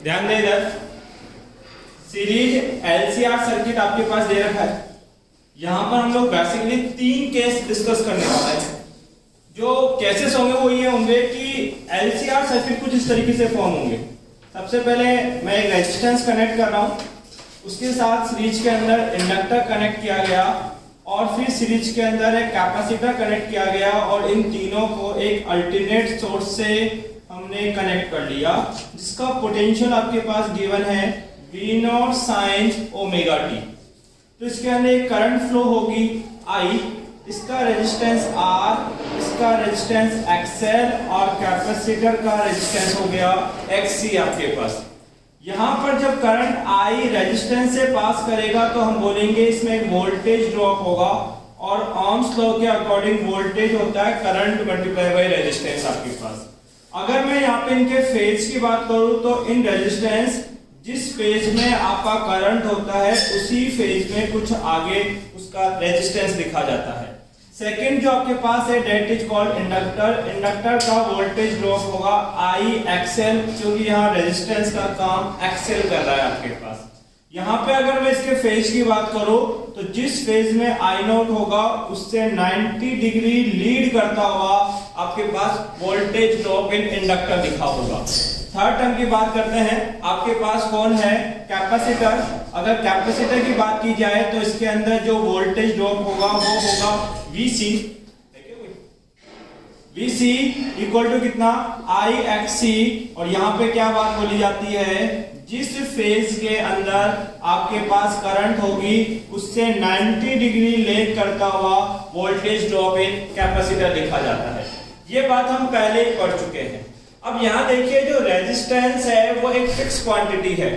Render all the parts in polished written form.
ध्यान दे इधर, series LCR circuit आपके पास दे रखा है। यहां पर हम लोग बेसिकली 3 केस डिस्कस करने वाले हैं। जो केसेस होंगे वो ये होंगे कि एलसीआर सर्किट कुछ इस तरीके से फॉर्म होंगे। सबसे पहले मैं एक रेजिस्टेंस कनेक्ट कर रहा हूं, उसके साथ सीरीज के अंदर इंडक्टर कनेक्ट किया गया और फिर सीरीज के अंदर एक कैपेसिटर कनेक्ट किया गया और इन तीनों को एक अल्टरनेट सोर्स से हमने कनेक्ट कर लिया, जिसका पोटेंशियल आपके पास गिवन है V0 sin ओमेगा टी। तो इसके अंदर एक करंट फ्लो होगी I, इसका रेजिस्टेंस R, इसका रेजिस्टेंस XL और कैपेसिटर का रेजिस्टेंस हो गया XC आपके पास। यहां पर जब करंट I रेजिस्टेंस से पास करेगा तो हम बोलेंगे इसमें एक वोल्टेज ड्रॉप होगा और ohms लॉ के अकॉर्डिंग वोल्टेज होता है करंट मल्टीप्लाई बाय रेजिस्टेंस आपके पास। अगर मैं यहाँ पे इनके फेज की बात करूं तो इन रेजिस्टेंस जिस फेज में आपका करंट होता है उसी फेज में कुछ आगे उसका रेजिस्टेंस लिखा जाता है। सेकंड जो आपके पास है that is called inductor. Inductor का वोल्टेज ड्रॉप होगा I XL, क्योंकि यहाँ रेजिस्टेंस का काम XL कर रहा है आपके पास। यहाँ पे अगर मैं इसके फेज की बात करूं तो जिस फेज में I0 होगा उससे 90 डिग्री लीड करता हुआ आपके पास वोल्टेज ड्रॉप इन इंडक्टर लिखा होगा। थर्ड टर्म की बात करते हैं, आपके पास कौन है कैपेसिटर। अगर कैपेसिटर की बात की जाए तो इसके अंदर जो वोल्टेज ड्रॉप होगा वो होगा VC। VC इक्वल टू कितना I XC। और यहाँ पे क्या बात बोली जाती है, जिस फेज के अंदर आपके पास करंट होगी उससे 90 डिग्री लेग करता हुआ वोल्टेज ड्रॉप इन कैपेसिटर लिखा जाता है। ये बात हम पहले ही पढ़ चुके हैं। अब यहाँ देखिए जो रेजिस्टेंस है वो एक फिक्स क्वांटिटी है,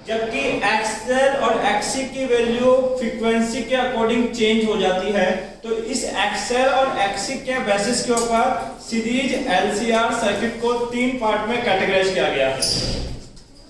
जबकि XL और XC की वैल्यू फ्रीक्वेंसी के अकॉर्डिंग चेंज हो जाती है। तो इस XL और XC के बेसिस के ऊपर सीरीज LCR सर्किट को 3 पार्ट में कैटेगराइज किया गया है।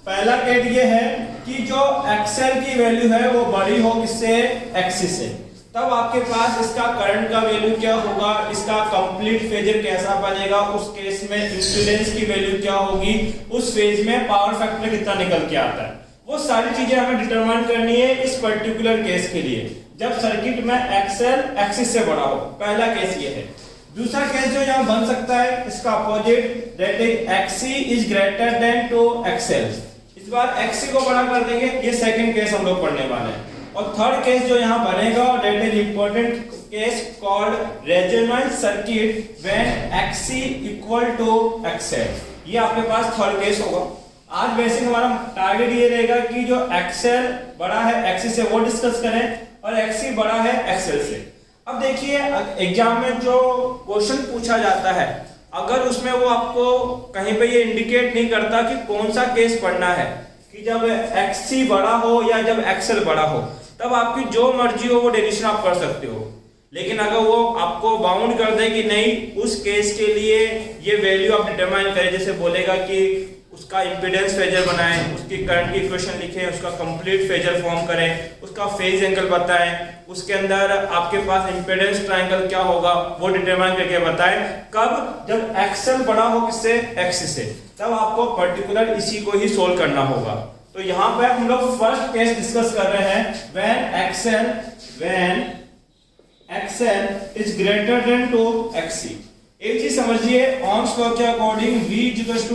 पहला केस ये है कि जो XL की वैल्यू है वो बड़ी हो किससे, XC से, तब आपके पास इसका करंट का वैल्यू क्या होगा, इसका कंप्लीट फेजर कैसा बनेगा, उस केस में इंपीडेंस की वैल्यू क्या होगी, उस फेज में पावर फैक्टर कितना निकल के आता है, वो सारी चीजें हमें डिटरमाइन करनी है इस पर्टिकुलर केस के लिए, जब सर्किट में XL XC से बड़ा हो। पहला केस ये है। दूसरा केस जो यहाँ बन सकता है इसका opposite, that is XC is greater than to XL। इस बार XC को बड़ा कर देंगे, ये सेकंड केस हम लोग पढ़ने वाले हैं। और थर्ड केस जो यहाँ बनेगा that is important case called resonance circuit when XC equal to XL। ये आपके पास थर्ड केस होगा। आज बेसिक हमारा टारगेट ये रहेगा कि जो XL बड़ा है XC से वो डिस्कस करें और XC बड़ा है XL से। अब देखिए एग्जाम में जो क्वेश्चन पूछा जाता है, अगर उसमें वो आपको कहीं पे ये इंडिकेट नहीं करता कि कौन सा केस पढ़ना है, कि जब XC बड़ा हो या जब XL बड़ा हो, तब आपकी जो मर्जी हो वो डेरिवेशन आप कर सकते हो। लेकिन अगर वो आपको बाउंड कर दे कि नहीं उस केस के लिए ये वैल्यू आप डिटरमाइन करें, जैसे बोलेगा कि उसका इंपीडेंस फेजर बनाएं, उसकी करंट की इक्वेशन लिखें, उसका कंप्लीट फेजर फॉर्म करें, उसका फेज एंगल बताएं, उसके अंदर आपके पास इंपीडेंस ट्रायंगल क्या होगा वो डिटरमाइन करके बताएं। कब, जब XL बड़ा हो किससे, XC से, तब आपको पर्टिकुलर इसी को ही सोल्व करना होगा। तो यहाँ पे हम लोग फर्स्ट केस डिस्कस कर रहे हैं when XL is greater than to XC। एक चीज समझिए, ohms लॉ के अकॉर्डिंग V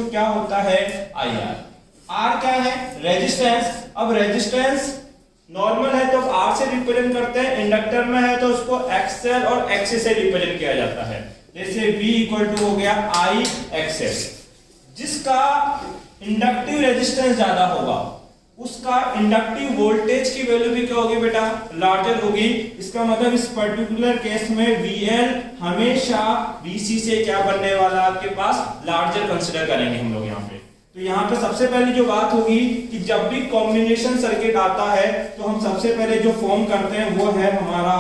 क्या होता है, IR। R क्या है, रेजिस्टेंस। अब रेजिस्टेंस नॉर्मल है तो R से रिप्रेजेंट करते हैं, इंडक्टर में है तो उसको XL और XC से रिप्रेजेंट किया जाता है। जैसे V इक्वल टू हो गया I XL। जिसका इंडक्टिव रेजिस्टेंस ज्यादा होगा उसका इंडक्टिव वोल्टेज की वैल्यू भी क्या होगी बेटा, लार्जर होगी। इसका मतलब इस पर्टिकुलर केस में VL हमेशा VC से क्या बनने वाला आपके पास, लार्जर कंसीडर करेंगे हम लोग यहाँ पे। तो यहाँ पे सबसे पहली जो बात होगी कि जब भी कॉम्बिनेशन सर्किट आता है तो हम सबसे पहले जो फॉर्म करते हैं वो है हमारा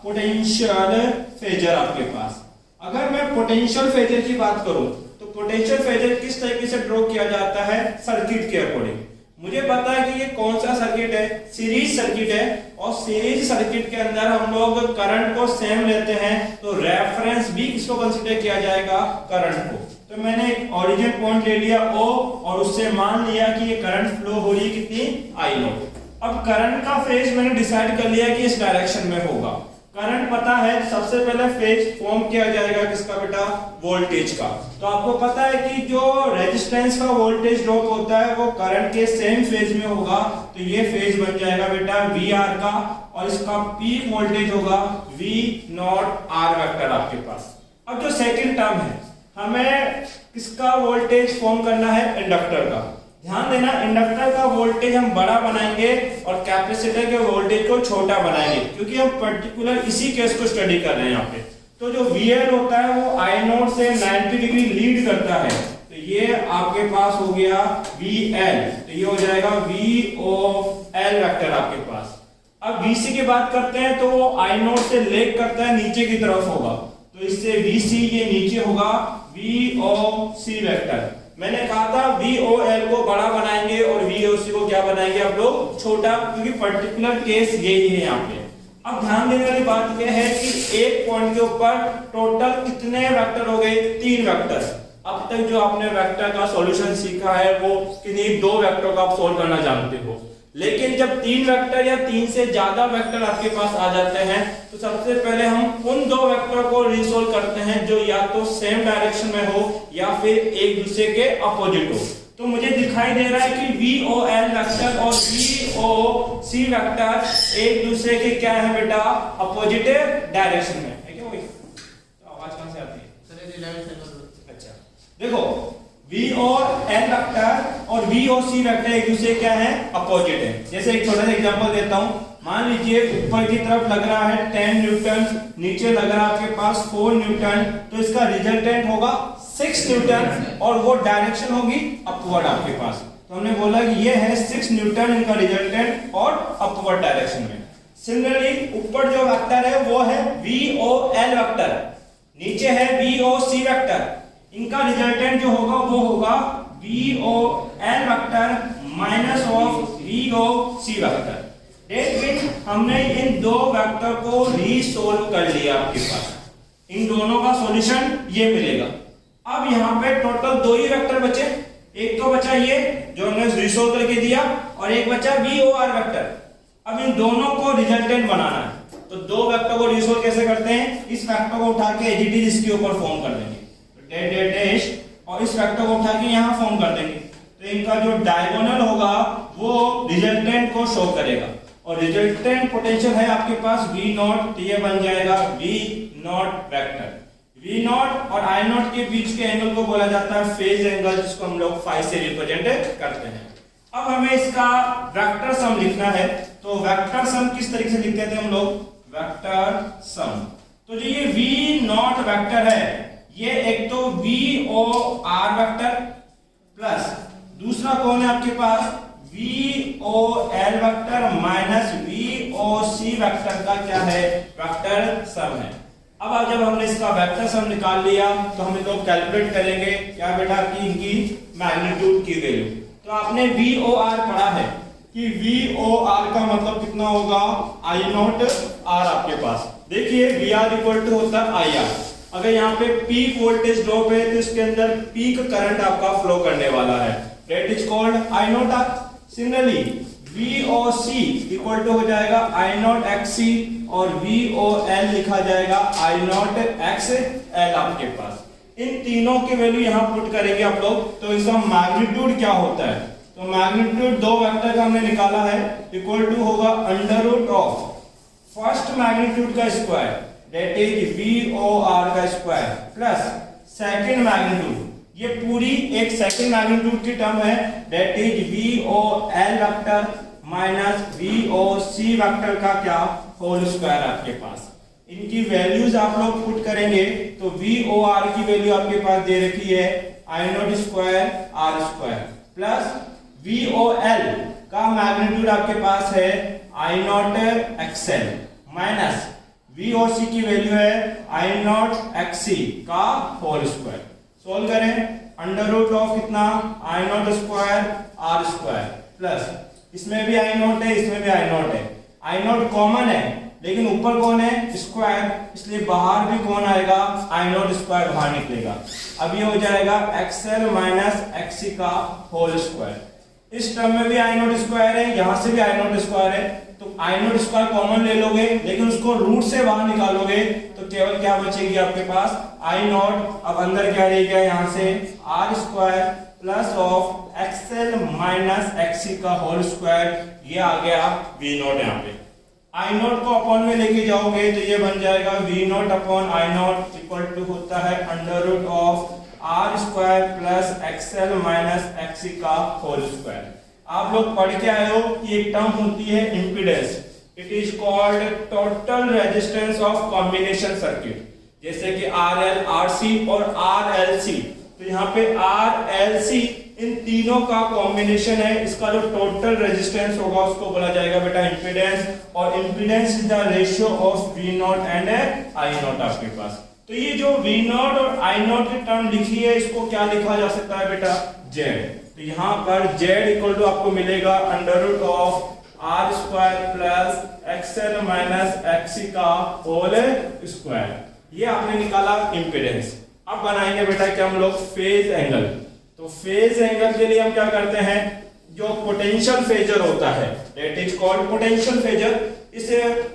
पोटेंशियल फेजर आपके पास। अगर मैं पोटेंशियल फेजर की बात करूं तो पोटेंशियल फेजर किस तरीके से ड्रॉ किया जाता है, सर्किट के अकॉर्डिंग। मुझे पता है कि ये कौन सा सर्किट है, सीरीज सर्किट है, और सीरीज सर्किट के अंदर हम लोग करंट को सेम लेते हैं तो रेफरेंस भी किसको कंसीडर किया जाएगा, करंट को। तो मैंने एक ओरिजिन पॉइंट ले लिया O और उससे मान लिया कि ये करंट फ्लो हो रही है कितनी I नोट। अब करंट का फेज मैंने डिसाइड कर लिया कि इस डायरेक्शन में होगा। करंट पता है, सबसे पहले फेज फॉर्म किया जाएगा किसका बेटा, वोल्टेज का। तो आपको पता है कि जो रेजिस्टेंस का वोल्टेज ड्रॉप होता है वो करंट के सेम फेज में होगा। तो ये फेज बन जाएगा बेटा VR का और इसका पीक वोल्टेज होगा V नॉट R वेक्टर आपके पास। अब जो सेकंड टर्म है, हमें किसका वोल्टेज फॉर्म करना है, इंडक्टर का। ध्यान देना, इंडक्टर का वोल्टेज हम बड़ा बनाएंगे और कैपेसिटर के वोल्टेज को छोटा बनाएंगे, क्योंकि हम पर्टिकुलर इसी केस को स्टडी कर रहे हैं यहाँ पे। तो जो VL होता है वो I नोट से 90 डिग्री लीड करता है, तो ये आपके पास हो गया VL, तो ये हो जाएगा VOL वेक्टर आपके पास। अब VC की बात करते हैं तो वो I नोट से लेग करता है, नीचे की तरफ होगा, तो इससे VC ये नीचे होगा VOC वेक्टर। मैंने कहा था VOL को बड़ा बनाएंगे और VOC को क्या बनाएंगे आप लोग, छोटा, क्योंकि पर्टिकुलर केस यही है यहाँ पे। अब ध्यान देने वाली बात यह है कि एक पॉइंट के ऊपर टोटल कितने वेक्टर हो गए, 3 वेक्टर। अब तक जो आपने वेक्टर का सॉल्यूशन सीखा है वो किन्हीं 2 वेक्टर को आप सोल्व करना जानते हो, लेकिन जब 3 वेक्टर या 3 से ज्यादा वेक्टर आपके पास आ जाते हैं तो सबसे पहले हम उन 2 वेक्टर को रिसोल्व करते हैं जो या तो सेम डायरेक्शन में हो या फिर एक दूसरे के अपोजिट हो। तो मुझे दिखाई दे रहा है कि VOL वेक्टर और VOC वेक्टर एक दूसरे के क्या है बेटा, अपोजिट डायरेक्शन में है क्या? वही तो आवाज कहां से आती है? अच्छा देखो, VOL वेक्टर और VOC वेक्टर एक दूसरे क्या है, अपोजिट है। जैसे एक छोटा सा एग्जांपल देता हूं, मान लीजिए ऊपर की तरफ लग रहा है 10 न्यूटन, नीचे लग रहा है आपके पास 4 न्यूटन, तो इसका रिजल्टेंट होगा 6 न्यूटन और वो डायरेक्शन होगी अपवर्ड आपके पास। तो हमने बोला कि ये है 6 न्यूटन इनका रिजल्टेंट और अपवर्ड डायरेक्शन में। सिमिलरली ऊपर जो वेक्टर है वो है VOL वेक्टर, नीचे है VOC वेक्टर, इनका रिजल्टेंट जो होगा वो होगा VOL vector minus of VOC vector. हमने इन 2 वेक्टर को रीसोल्व कर लिया आपके पास, इन दोनों का सॉल्यूशन ये मिलेगा। अब यहाँ पे टोटल 2 ही वेक्टर बचे, एक तो बचा ये जो हमने रिसोल्व करके दिया और एक बचा VOR वेक्टर। अब इन दोनों को रिजल्टेंट बनाना है, तो 2 वेक्टर को रिसोल्व कैसे करते हैं, इस वेक्टर को उठा के एज इट इज इसके ऊपर फॉर्म कर देंगे, डैश और इस वेक्टर को उठा के यहाँ फॉर्म कर देंगे। तो इनका जो डायगोनल होगा वो रिजल्टेंट को शो करेगा और रिजल्टेंट पोटेंशियल है आपके पास V नॉट, तो ये बन जाएगा V not vector. V not और I नॉट के बीच के एंगल को बोला जाता है फेज एंगल, जिसको हम लोग फाई से रिप्रेजेंट करते हैं। अब हमें इसका वेक्टर सम लिखना है, तो वेक्टर सम किस तरीके से लिखते थे हम लोग, वेक्टर सम। तो जो ये V नॉट वेक्टर है ये एक तो VOR वेक्टर प्लस दूसरा कौन है आपके पास, VOL vector minus VOC vector का क्या है, वेक्टर सम है। अब जब हमने इसका वेक्टर सम निकाल लिया तो हम लोग कैलकुलेट करेंगे क्या बेटा कि इनकी मैग्नीट्यूड की वैल्यू। तो आपने VOR पढ़ा है कि VOR का मतलब कितना होगा, I नॉट R आपके पास। देखिए VR इक्वल टू होता है IR। अगर यहाँ पे पीक वोल्टेज ड्रॉप है तो इसके अंदर पीक करंट आपका फ्लो करने वाला है, that is called I naught R। Similarly VOC equal to हो जाएगा I नॉट XC और VOL लिखा जाएगा I नॉट XL आपके पास। इन तीनों की वैल्यू यहाँ पुट करेंगे आप लोग, तो इसका मैग्नीट्यूड क्या होता है, तो मैग्नीट्यूड 2 वेक्टर का हमने निकाला है, इक्वल टू होगा under root of first magnitude का स्क्वायर दैट इज VOR का स्क्वायर प्लस सेकंड मैग्नीट्यूड, ये पूरी एक सेकंड मैग्नीट्यूड की टर्म है that is VOL vector minus VOC vector का क्या होल स्क्वायर आपके पास। इनकी वैल्यूज आप लोग पुट करेंगे तो VOR की वैल्यू आपके पास दे रखी है I not square R square plus VOL का मैग्नीट्यूड आपके पास है I not XL minus VOC की वैल्यू है I नॉट XC का होल स्क्वायर। सोल्व करें, अंडर रूट ऑफ कितना I not square R square plus इसमें भी I नॉट है, इसमें भी I नॉट है, I नॉट कॉमन है लेकिन ऊपर कौन है, स्क्वायर, इसलिए बाहर भी कौन आएगा, I नॉट स्क्वायर बाहर निकलेगा। अब ये हो जाएगा XL माइनस XC का होल स्क्वायर। इस टर्म में भी आई नॉट स्क्वायर है, यहां से भी आई नॉट स्क्वायर है, तो आई नॉट स्क्वायर कॉमन ले लोगे, लेकिन उसको रूट से बाहर निकालोगे तो केवल क्या बचेगी आपके पास आई नॉट। अब अंदर क्या रह गया यहां से R square plus of XL minus XC का होल स्क्वायर, ये आ गया V नॉट। यहाँ पे आई नॉट को अपॉन में लेके जाओगे तो ये बन जाएगा V not upon I not equal to होता है under root of R square plus XL minus XC का होल स्क्वायर। आप लोग पढ़ के आए हो कि एक टर्म होती है impedance, it is called total resistance of combination circuit, जैसे कि RL, RC और RLC। तो यहाँ पे RLC इन तीनों का कॉम्बिनेशन है, इसका जो टोटल रेजिस्टेंस होगा उसको बोला जाएगा बेटा इम्पीडेंस, और impedance is the ratio of V not and I not आपके पास। तो ये जो V नॉट और I नॉट की टर्म लिखी है इसको क्या लिखा जा सकता है बेटा Z। तो यहाँ पर Z इक्वल टू आपको मिलेगा under root of R square plus XL minus XC का होल स्क्वायर। ये आपने निकाला इम्पीडेंस। अब बनाएंगे बेटा क्या हम लोग फेज एंगल। तो फेज एंगल के लिए हम क्या करते हैं, जो पोटेंशियल फेजर होता है that is called potential phasor, इस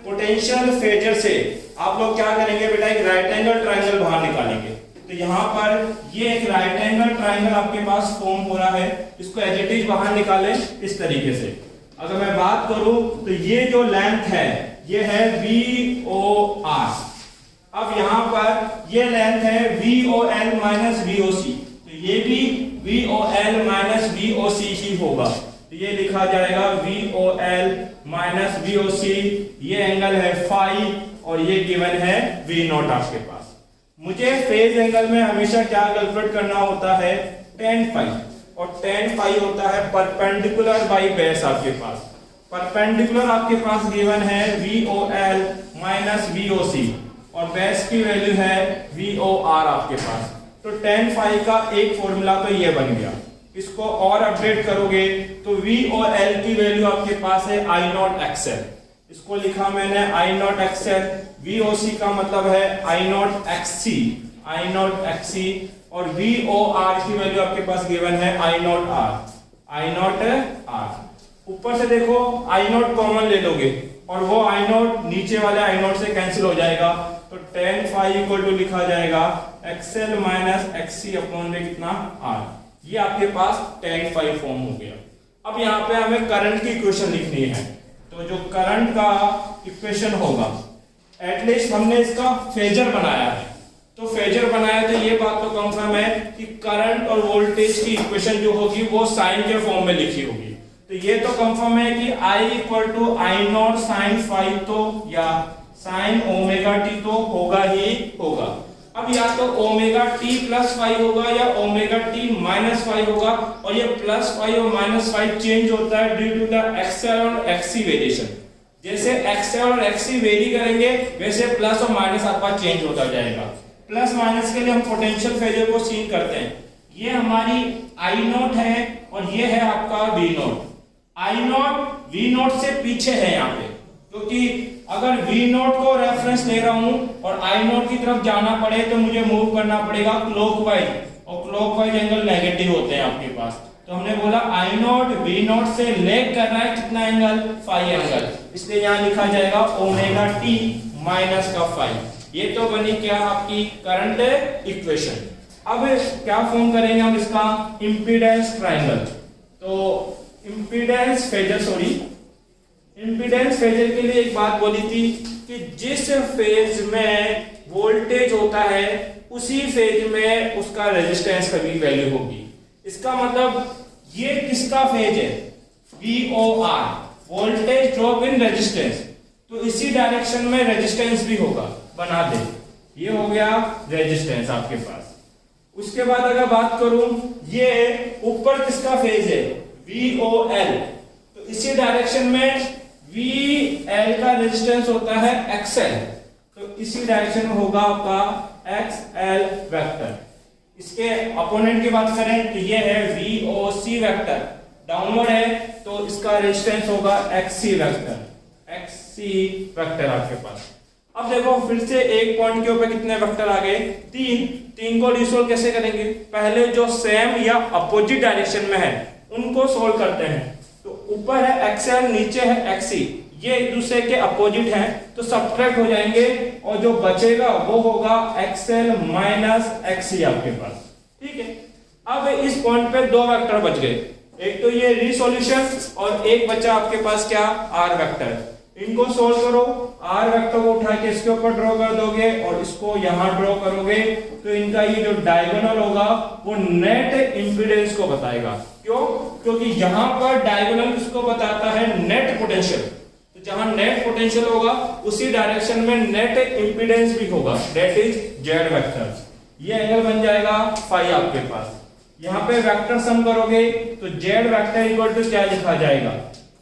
पोटेंशियल फेजर से आप लोग क्या करेंगे बेटा एक राइट एंगल ट्रायंगल बाहर निकालेंगे। तो यहाँ पर ये एक राइट एंगल ट्रायंगल आपके पास फॉर्म हो रहा है, इसको एज इट इज बाहर निकालें इस तरीके से। अगर मैं बात करूं तो ये जो लेंथ है ये है VOR। अब यहाँ पर ये लेंथ है VOL माइनस VOC, तो ये भी VOL माइनस VOC ही होगा, तो ये लिखा जाएगा VOL माइनस VOC। ये एंगल है फाई और ये गिवन है V नॉट आपके पास। मुझे फेज एंगल में हमेशा क्या कैलकुलेट करना होता है tan फाई, और tan फाई होता है परपेंडिकुलर बाई बेस आपके पास। परपेंडिकुलर आपके पास गिवन है VOL माइनस VOC और बेस की वैल्यू है VOR आपके पास। तो tan फाई का एक फॉर्मूला तो ये बन गया, इसको और अपडेट करोगे तो VOL की वैल्यू आपके पास है I नॉट XL, इसको लिखा मैंने I नॉट XL। VOC का मतलब है I naught XC, I naught XC, और VOR की वैल्यू आपके पास गिवन है I naught R, I naught R। ऊपर से देखो I नॉट कॉमन ले लोगे और वो I नॉट नीचे वाले I नॉट से कैंसिल हो जाएगा, तो tan फाई इक्वल टू लिखा जाएगा XL माइनस XC अपॉन में कितना R। ये आपके पास tan फाई फॉर्म हो गया। अब यहाँ पे हमें करंट की इक्वेशन लिखनी है, तो जो करंट का इक्वेशन होगा, एटलीस्ट हमने इसका फेजर बनाया है, तो फेजर बनाया तो ये बात तो कंफर्म है कि करंट और वोल्टेज की इक्वेशन जो होगी वो साइन के फॉर्म में लिखी होगी। तो ये तो कंफर्म है कि I equal to I not sine phi तो या साइन ओमेगा टी तो होगा ही होगा। अब या तो ओमेगा टी प्लस फाई होगा या ओमेगा टी माइनस फाई होगा, और ये प्लस फाई और माइनस फाई चेंज होता है ड्यू टू द XL और XC वेरिएशन। जैसे XL और XC वेरी करेंगे वैसे प्लस और माइनस आपका चेंज होता जाएगा। प्लस माइनस के लिए हम पोटेंशियल फेजर को सीन करते हैं। ये हमारी I नॉट है और ये है आपका V not. I not V not से पीछे है यहाँ पे, क्योंकि अगर V नॉट को रेफरेंस ले रहा हूं और I नॉट की तरफ जाना पड़े तो मुझे मूव करना पड़ेगा क्लॉकवाइज, और क्लॉकवाइज एंगल नेगेटिव होते हैं आपके पास। तो हमने बोला I नॉट V नॉट से लेग कर रहा है कितना एंगल, फाई एंगल, इसलिए यहाँ लिखा जाएगा ओमेगा टी माइनस का फाई। ये तो बनी क्या आपकी करंट इक्वेशन। अब क्या फॉर्म करेंगे हम इसका इंपीडेंस ट्रायंगल। तो इंपीडेंस फेजर के लिए एक बात बोली थी कि जिस फेज में वोल्टेज होता है उसी फेज में उसका रेजिस्टेंस का भी वैल्यू होगी। इसका मतलब ये किसका फेज है, VOR, voltage drop in resistance, तो इसी डायरेक्शन में रेजिस्टेंस भी होगा, बना दे। ये हो गया रेजिस्टेंस आपके पास। उसके बाद अगर बात करूं ये ऊपर किसका फेज है, VOL, तो इसी डायरेक्शन में VL का रेजिस्टेंस होता है XL, तो इसी डायरेक्शन में होगा आपका XL वेक्टर। इसके अपोनेंट की बात करें तो ये है VOC वेक्टर, डाउनवर्ड है तो इसका रेजिस्टेंस होगा XC वेक्टर आपके पास। अब देखो फिर से एक पॉइंट के ऊपर कितने वेक्टर आ गए, तीन को रिसोल्व कैसे करेंगे, पहले जो सेम या अपोजिट डायरेक्शन में है उनको सोल्व करते हैं। तो ऊपर है एक्सएल, नीचे है एक्सी, ये एक दूसरे के अपोजिट हैं तो सब्ट्रैक्ट हो जाएंगे और जो बचेगा वो होगा एक्सएल माइनस एक्सी आपके पास। ठीक है, अब इस पॉइंट पे दो वेक्टर बच गए, एक तो ये रिसोल्यूशन और एक बचा आपके पास क्या, आर वेक्टर। इनको सोल्व करो, आर वेक्टर को उठा के इसके ऊपर ड्रॉ कर दोगे और इसको यहां ड्रॉ करोगे तो इनका ये जो डायगोनल होगा वो नेट इंपीडेंस को बताएगा। क्यों? क्योंकि यहां पर डायगोनल किसको बताता है, नेट पोटेंशियल। तो जहां नेट पोटेंशियल होगा उसी डायरेक्शन में नेट इंपीडेंस भी होगा, दैट इज जेड वेक्टर। ये एंगल बन जाएगा फाई आपके पास। यहाँ पे वेक्टर सम करोगे तो जेड वेक्टर इक्वल टू क्या लिखा जाएगा,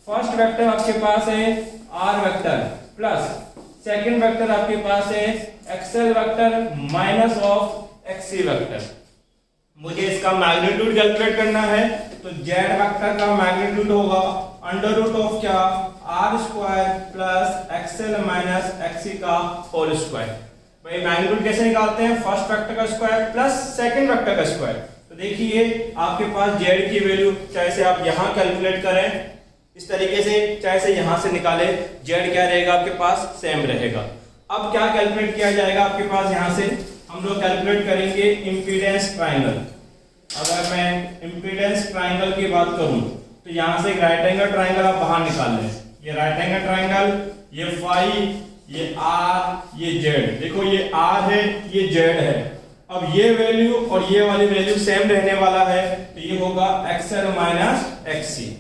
फर्स्ट वेक्टर आपके पास है R vector plus second vector आपके पास है XL vector minus of XC vector. मुझे इसका मैग्नीट्यूड कैलकुलेट करना है तो जेड वेक्टर का मैग्नीट्यूड होगा अंडर रूट ऑफ क्या, R square plus XL minus XC का होल स्क्वायर। भाई मैग्नीट्यूड कैसे निकालते हैं, फर्स्ट वेक्टर का स्क्वायर प्लस सेकंड वेक्टर का स्क्वायर। तो देखिए आपके पास जेड की वैल्यू चाहे से आप यहां कैलकुलेट करें इस तरीके से, चाहे से यहां से निकाले, जेड क्या रहेगा आपके पास, सेम रहेगा। अब क्या कैलकुलेट किया जाएगा आपके पास, यहां से हम लोग कैलकुलेट करेंगे इंपीडेंस ट्रायंगल। अगर मैं इंपीडेंस ट्रायंगल की बात करूं तो यहां से एक राइट एंगल ट्रायंगल आप बाहर निकाल लें, ये राइट एंगल ट्रायंगल, ये फाई, ये आर, ये जेड। देखो ये आर है, ये जेड है। अब ये वैल्यू और ये वाली वैल्यू सेम रहने वाला है तो ये होगा एक्सएल माइनस एक्सी।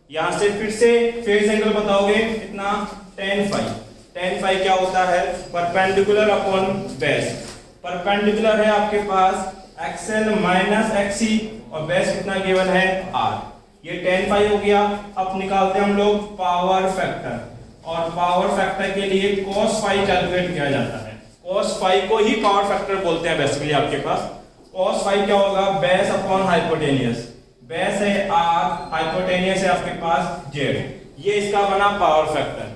यहां से फिर से फेज एंगल बताओगे कितना, tan फाई। tan फाई क्या होता है, परपेंडिकुलर अपॉन बेस। परपेंडिकुलर है आपके पास एक्सएल माइनस एक्सी और बेस कितना गिवन है, आर। ये tan फाई हो गया। अब निकालते हैं हम लोग पावर फैक्टर, और पावर फैक्टर के लिए cos फाई कैलकुलेट किया जाता है। cos फाई को ही पावर फैक्टर बोलते हैं बेसिकली आपके पास। cos फाई क्या होगा, बेस अपॉन हाइपोटेनियस। बेस है आर, हाइपोटेनियस है आपके पास जेड, ये इसका बना पावर फैक्टर।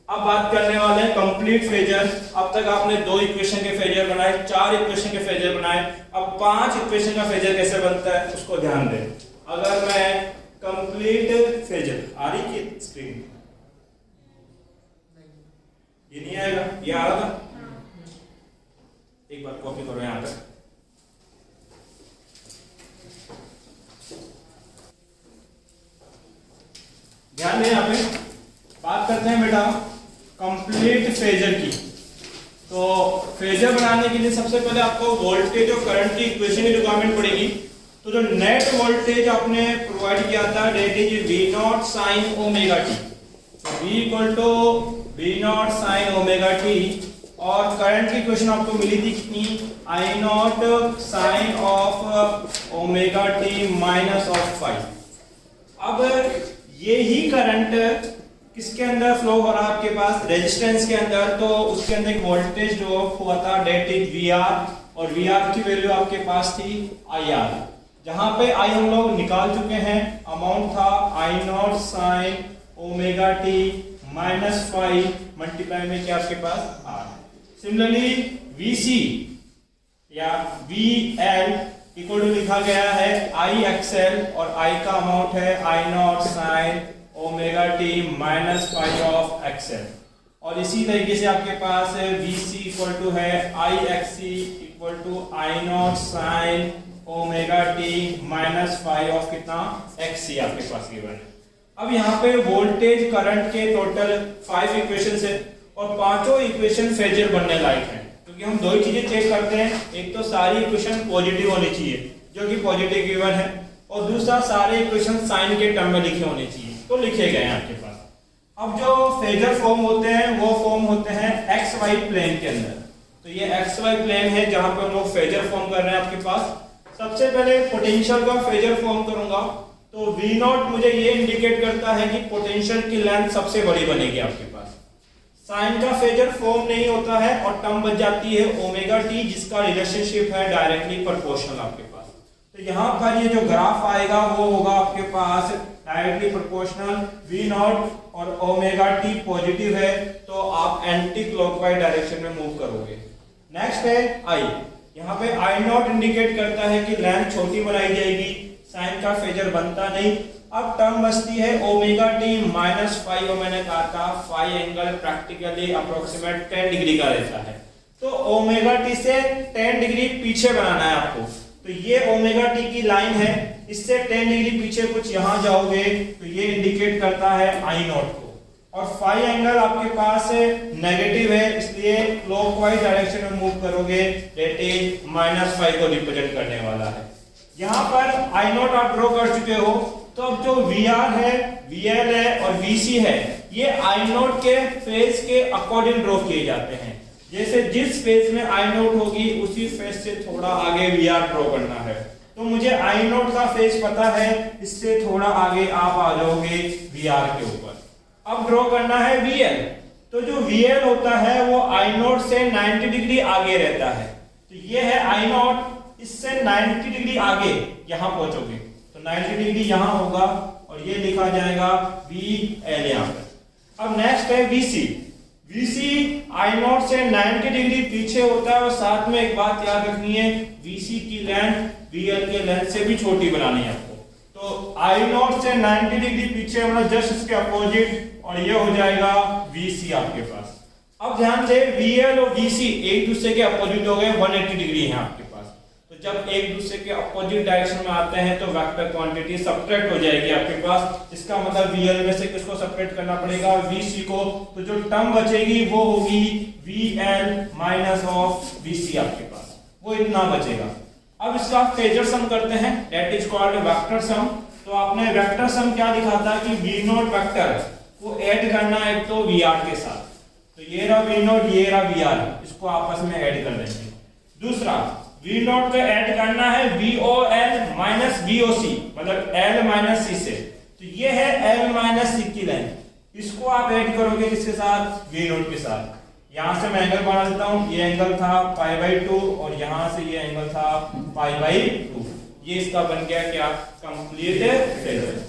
अब बात करने वाले हैं कंप्लीट फेजर। अब तक आपने 2 इक्वेशन के फेजर बनाए, 4 इक्वेशन के फेजर बनाए, अब 5 इक्वेशन का फेजर कैसे बनता है उसको ध्यान दें। अगर मैं कंप्लीट फेजर, आ रही की स्क्रीन, ये नहीं आएगा, ये आ रहा था, एक बार कॉपी करो यहां तक। ध्यान दें, यहाँ पे बात करते हैं बेटा कंप्लीट फेजर की। तो फेजर बनाने के लिए सबसे पहले आपको वोल्टेज और करंट की इक्वेशन की रिक्वायरमेंट पड़ेगी। तो जो नेट वोल्टेज आपने प्रोवाइड किया था that is V naught sine omega t, V equal to V naught sine omega t, और करंट की इक्वेशन आपको मिली थी कितनी, I naught sine of omega t minus of five. अब ये ही करंट किसके अंदर फ्लो हो रहा है आपके पास, रेजिस्टेंस के अंदर। तो उसके अंदर एक वोल्टेज जो हुआ था डेट इज वी आर, और वी आर की वैल्यू आपके पास थी आई आर, जहां पे आई हम लोग निकाल चुके हैं। अमाउंट था I naught sine omega t minus five multiply में क्या आपके पास आर। सिमिलरली वी सी या वी एल इक्वल टू लिखा गया है आई एक्सएल, और आई का अमाउंट है I naught sine omega t minus five of XL. और इसी तरीके से आपके पास है वी सी इक्वल टू है I XC equal to I naught sine omega t minus five of कितना, एक्सी आपके पास गिवन है। अब यहाँ पे वोल्टेज करंट के टोटल 5 इक्वेशन है, और पांचों इक्वेशन फेजर बनने लायक है, क्योंकि हम 2 ही चीजें चेक करते हैं। एक तो सारी इक्वेशन पॉजिटिव होनी चाहिए जो कि पॉजिटिव गिवन है, और दूसरा सारे इक्वेशन साइन के टर्म में लिखे होने चाहिए, तो लिखे गए हैं आपके पास। अब जो फेजर फॉर्म होते हैं वो फॉर्म होते हैं एक्स वाई प्लेन के अंदर। तो ये एक्स वाई प्लेन है जहां पर हम लोग फेजर फॉर्म कर रहे हैं आपके पास। सबसे पहले पोटेंशियल का फेजर फॉर्म करूंगा तो V नॉट मुझे ये इंडिकेट करता है कि पोटेंशियल की लेंथ सबसे बड़ी बनेगी आपके पास। साइन का फेजर फॉर्म नहीं होता है और टर्म बच जाती है ओमेगा टी, जिसका रिलेशनशिप है डायरेक्टली प्रोपोर्शनल आपके पास। तो तो यहाँ पर ये जो ग्राफ आएगा वो होगा आपके पास डायरेक्टली प्रोपोर्शनल V नॉट और ओमेगा टी पॉजिटिव है तो आप एंटी क्लॉकवाइज डायरेक्शन में मूव करोगे। नेक्स्ट है I। यहाँ पे I नॉट इंडिकेट करता है कि लेंथ छोटी बनाई जाएगी, साइन का फेजर बनता नहीं। अब टर्म बचती है ओमेगा टी माइनस फाई, और मैंने कहा था phi angle practically approximate 10 degree का रहता है, तो ओमेगा टी से 10 डिग्री पीछे बनाना है आपको। तो ये ओमेगा टी की लाइन है, इससे 10 डिग्री पीछे कुछ यहां जाओगे तो ये इंडिकेट करता है आई नॉट को, और फाई एंगल आपके पास नेगेटिव है इसलिए क्लॉकवाइज डायरेक्शन में मूव करोगे, दैट इज -5 को रिप्रेजेंट करने वाला है। यहां पर आई नॉट आप ड्रॉ कर चुके हो, तो अब जो VR है, VL है और VC है, ये आई नॉट के फेज के अकॉर्डिंग ड्रॉ किए जाते हैं। जैसे जिस फेज में आई नॉट होगी उसी फेज से थोड़ा आगे VR ड्रॉ करना है। तो मुझे आई नॉट का फेज पता है, इससे थोड़ा आगे आप आ जाओगे VR के ऊपर। अब ड्रॉ करना है VL, तो जो VL होता है वो आई नॉट से 90 डिग्री आगे रहता है। तो ये है आई नॉट, इससे 90 डिग्री आगे यहां पहुंचोगे तो 90 डिग्री यहां होगा और ये लिखा जाएगा VL यहां पर। अब नेक्स्ट है VC। VC आई नॉट से 90 डिग्री पीछे होता है, और साथ में एक बात याद रखनी है, VC की लेंथ VL के लेंथ से भी छोटी बनानी है आपको। तो आई नॉट से 90 डिग्री पीछे मतलब जस्ट इसके अपोजिट, और ये हो जाएगा VC आपके पास। अब ध्यान से VL और VC एक दूसरे के अपोजिट हो गए, 180 डिग्री है आपके पास। तो जब एक दूसरे के अपोजिट डायरेक्शन में आते हैं तो वेक्टर क्वांटिटी सब्ट्रैक्ट हो जाएगी आपके पास। इसका मतलब VL में से किसको सब्ट्रैक्ट करना पड़ेगा, VC को। तो जो टर्म बचेगी वो होगी VL माइनस ऑफ VC आपके पास, वो इतना बचेगा। अब इसका फेजर सम करते हैं, that is called vector sum. तो आपने वेक्टर सम क्या लिखा था कि V नॉट वेक्टर को ऐड करना है एक तो VR के साथ, तो ये रहा V नॉट, ये रहा VR, इसको आपस में ऐड कर देंगे। दूसरा V नॉट को ऐड करना है VOL माइनस VOC, मतलब L माइनस C से, तो ये है L माइनस C की लाइन, इसको आप ऐड करोगे इसके साथ V नॉट के साथ। यहां से मैं एंगल बना देता हूं, ये एंगल था π/2 और यहां से ये एंगल था π/2। ये इसका बन गया क्या, कंप्लीट फेजर।